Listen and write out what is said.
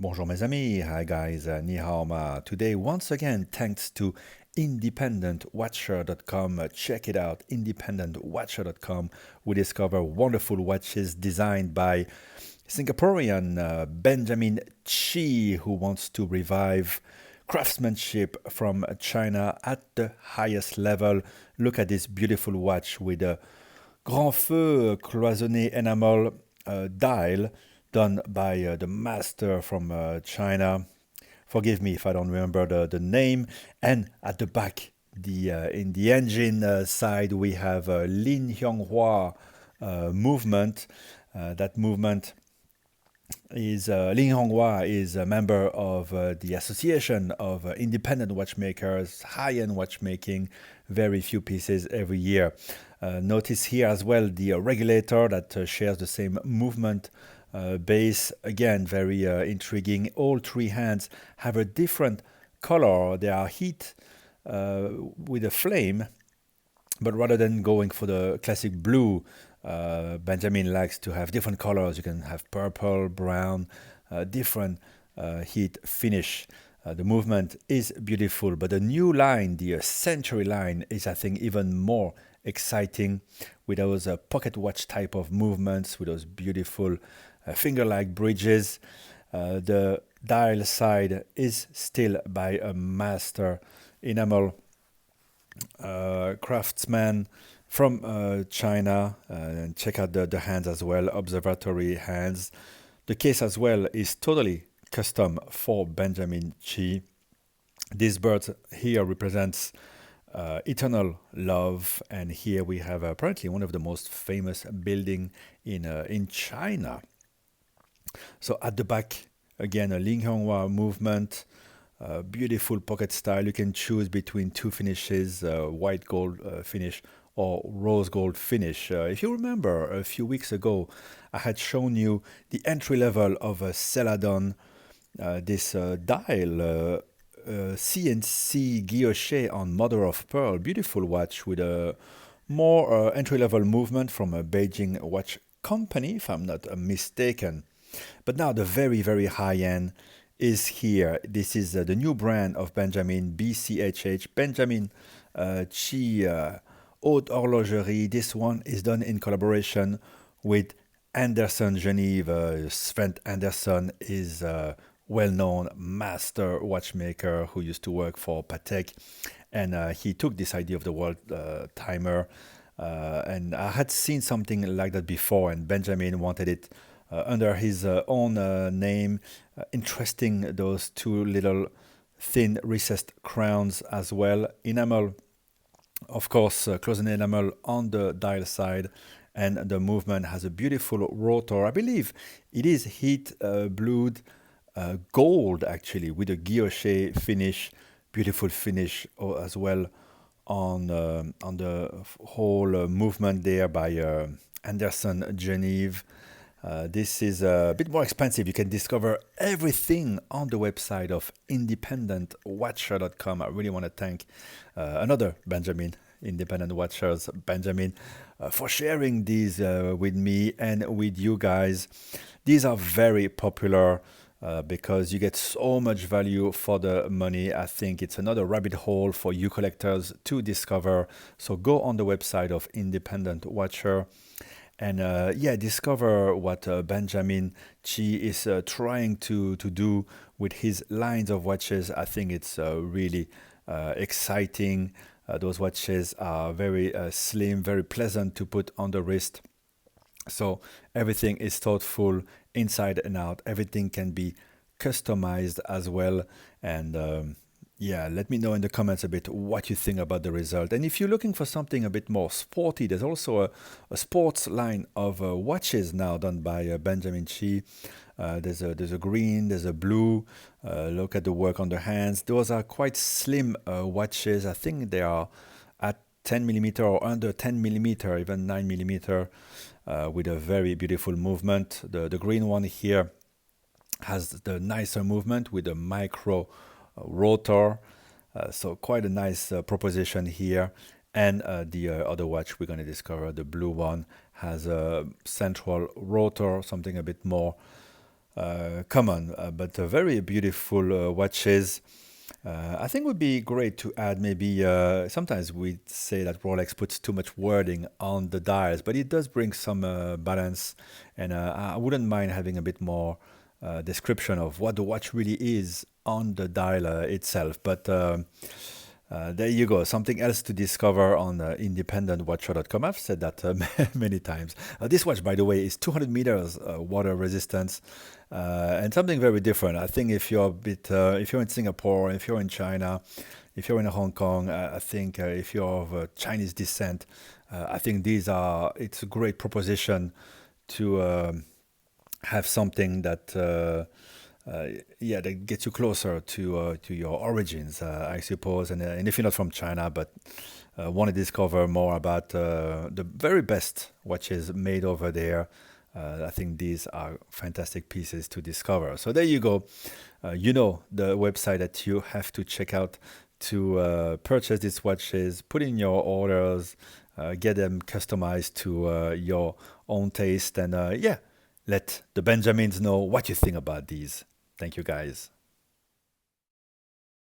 Bonjour mes amis, hi guys, ni hao ma. Today, once again, thanks to independentwatcher.com, check it out, independentwatcher.com, we discover wonderful watches designed by Singaporean Benjamin Chee, who wants to revive craftsmanship from China at the highest level. Look at this beautiful watch with a Grand Feu cloisonné enamel dial done by the master from China. Forgive me if I don't remember the name. And at the back, in the engine side, we have Lin Hyonghua movement. That movement is Lin Honghua is a member of the Association of Independent Watchmakers, high-end watchmaking, very few pieces every year. Notice here as well the regulator that shares the same movement base. Again, very intriguing. All three hands have a different color. They are heat with a flame, but rather than going for the classic blue, Benjamin likes to have different colors. You can have purple, brown, different heat finish. The movement is beautiful, but the new line, the Century line, is I think even more exciting with those pocket watch type of movements, with those beautiful finger-like bridges. The dial side is still by a master enamel craftsman from China. And check out the hands as well, observatory hands. The case as well is totally custom for Benjamin Chee. This bird here represents eternal love, and here we have apparently one of the most famous building in China. So at the back, again, a Ling Honghua movement, beautiful pocket style. You can choose between two finishes, white gold finish or rose gold finish. If you remember, a few weeks ago, I had shown you the entry level of a Celadon, this dial, CNC guilloche on mother of pearl, beautiful watch with a more entry level movement from a Beijing watch company, if I'm not mistaken. But now the very, very high end is here. This is the new brand of Benjamin, BCHH, Benjamin Chee Haute Horlogerie. This one is done in collaboration with Anderson Geneve. Sven Anderson is a well-known master watchmaker who used to work for Patek, and he took this idea of the world timer. And I had seen something like that before, and Benjamin wanted it under his own name. Interesting, those two little thin recessed crowns as well. Enamel, of course, closing enamel on the dial side, and the movement has a beautiful rotor. I believe it is heat blued gold actually, with a guilloche finish, beautiful finish as well on the whole movement there by Anderson Geneve. This is a bit more expensive. You can discover everything on the website of independentwatcher.com. I really want to thank another Benjamin, Independent Watchers, Benjamin, for sharing these with me and with you guys. These are very popular because you get so much value for the money. I think it's another rabbit hole for you collectors to discover. So go on the website of Independent Watcher and discover what Benjamin Chee is trying to do with his lines of watches. I think it's really exciting. Those watches are very slim, very pleasant to put on the wrist. So everything is thoughtful inside and out. Everything can be customized as well. And let me know in the comments a bit what you think about the result. And if you're looking for something a bit more sporty, there's also a sports line of watches now done by Benjamin Chee. There's a green, there's a blue. Look at the work on the hands. Those are quite slim watches. I think they are at 10 millimeter or under 10 millimeter, even 9 millimeter, with a very beautiful movement. The green one here has the nicer movement with a micro rotor. So quite a nice proposition here. And the other watch we're going to discover, the blue one, has a central rotor, something a bit more common, but very beautiful watches. I think it would be great to add maybe sometimes we say that Rolex puts too much wording on the dials, but it does bring some balance, and I wouldn't mind having a bit more description of what the watch really is on the dial itself. But there you go, something else to discover on independentwatcher.com. I've said that many times. This watch, by the way, is 200 meters water resistance, and something very different. I think if you're a bit, if you're in Singapore, if you're in China, if you're in Hong Kong, I think if you're of Chinese descent, I think it's a great proposition to have something that yeah, that gets you closer to your origins, I suppose. And if you're not from China, but want to discover more about the very best watches made over there, I think these are fantastic pieces to discover. So there you go. You know the website that you have to check out to purchase these watches, put in your orders, get them customized to your own taste, and yeah, let the Benjamins know what you think about these. Thank you, guys.